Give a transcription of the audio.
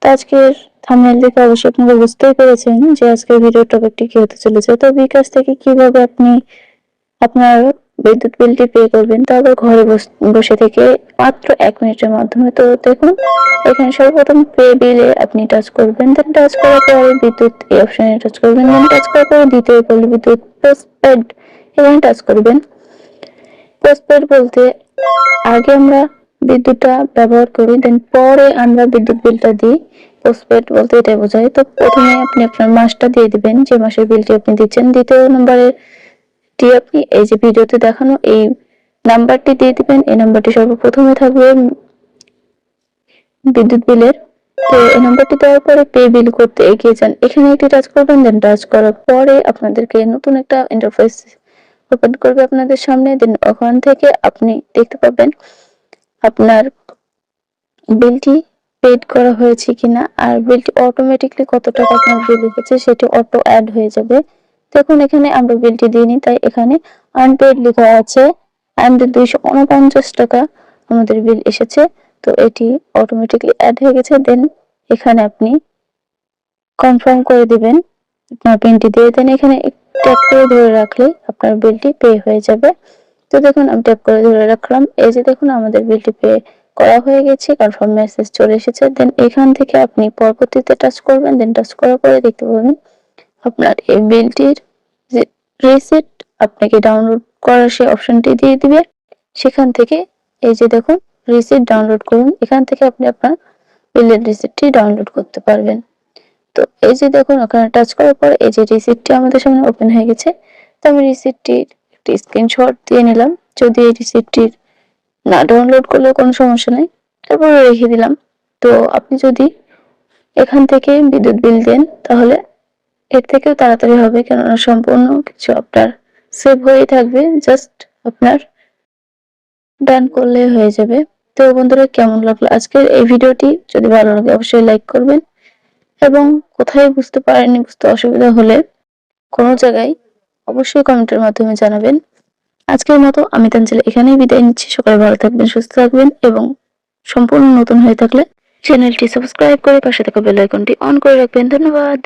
তো আজকের থাম্বনেল দেখে অবশ্যই আপনারা বুঝতেই পেরেছেন যে আজকের ভিডিওর টপিকটি কি হতে চলেছে। তো বিকাশ থেকে কিভাবে আপনি আপনার বিদ্যুৎ বিলটি পে করবেন, তা আবার ঘরে বসে থেকে মাত্র 1 মিনিটের মাধ্যমে। তো দেখুন, এখানে সর্বপ্রথম পে বিলে আপনি টাচ করবেন, দেন টাচ করার পরে বিদ্যুৎ এই অপশনে টাচ করবেন, দেন টাচ করার পরে দ্বিতীয় পল্লী বিদ্যুৎ পোস্টপেড এখানে টাচ করবেন। পোস্টপেড বলতে আগে আমরা বিদ্যুৎটা ব্যবহার করি, দেন পরে আমরা বিদ্যুৎ বিলটা দিই। পোস্টপেড বলতে এটাই বোঝায়। তো প্রথমে আপনি আপনার মাসটা দিয়ে দিবেন, যে মাসের বিলটি আপনি দিচ্ছেন। দ্বিতীয় নম্বরে আপনি এই যে ভিডিওতে দেখানো এই নাম্বারটি দিয়ে দিবেন। এই নাম্বারটি সর্বপ্রথমে থাকবে বিদ্যুৎ বিলের। তো এই নাম্বারটি দেওয়ার পরে পে বিল করতে এগিয়ে যান, এখানে একটি টাচ করবেন। দেন টাচ করার পরে আপনাদেরকে নতুন একটা ইন্টারফেস ওপেন করবে আপনাদের সামনে। দেন ওখান থেকে আপনি দেখতে পাবেন আপনার বিলটি পেড করা হয়েছে কিনা, আর বিলটি অটোমেটিকলি কত টাকা আপনার বিল হয়েছে সেটি অটো অ্যাড হয়ে যাবে। দেখুন, এখানে আমরা বিলটি দিইনি, তাই এখানে আনপেড লেখা আছে এন্ড 249 টাকা আমাদের বিল এসেছে। তো এটি অটোমেটিকলি অ্যাড হয়ে গেছে। দেন এখানে আপনি কনফার্ম করে দিবেন আপনার পিনটি দিয়ে। দেন এখানে ট্যাপ করে ধরে রাখলে আপনার বিলটি পে হয়ে যাবে। তো দেখুন, আমি ট্যাপ করে ধরে রাখলাম। এই যে দেখুন, আমাদের বিলটি পে করা হয়ে গেছে, কনফার্ম মেসেজ চলে এসেছে। দেন এখান থেকে আপনি পরবর্তীতে টাচ করবেন। দেন টাচ করার পরে দেখতে পাবেন আপনার এই বিলটির যে রিসিট আপনাকে ডাউনলোড করার সেই অপশনটি দিয়ে দিবে। সেখান থেকে এই যে দেখুন, রিসিট ডাউনলোড করুন। এখান থেকে আপনি আপনার বিলের রিসিটটি ডাউনলোড করতে পারবেন। তো এই যে দেখুন, ওখানে টাচ করার পর এই যে রিসিটটি আমাদের সামনে ওপেন হয়ে গেছে। তো আমি রিসিটটির একটি স্ক্রিনশট দিয়ে নিলাম। যদি এই রিসিটটির না ডাউনলোড করলেও কোনো সমস্যা নেই, তারপরে রেখে দিলাম। তো আপনি যদি এখান থেকে বিদ্যুৎ বিল দেন তাহলে এর থেকেও তাড়াতাড়ি হবে, কেননা সম্পূর্ণ কিছু আপনার সেভ হয়ে থাকবে। জাস্ট আপনার ডান করলে হয়ে যাবে। তো বন্ধুরা, কেমন লাগলো আজকের এই ভিডিওটি? যদি ভালো লাগে অবশ্যই লাইক করবেন, এবং কোথায় বুঝতে পারেননি, বুঝতে অসুবিধা হলে কোনো জায়গায় অবশ্যই কমেন্টের মাধ্যমে জানাবেন। আজকের মতো আমি তানজিলা এখানেই বিদায় নিচ্ছি। সকালে ভালো থাকবেন, সুস্থ থাকবেন, এবং সম্পূর্ণ নতুন হয়ে থাকলে চ্যানেলটি সাবস্ক্রাইব করে পাশে থাকা বেল আইকনটি অন করে রাখবেন। ধন্যবাদ।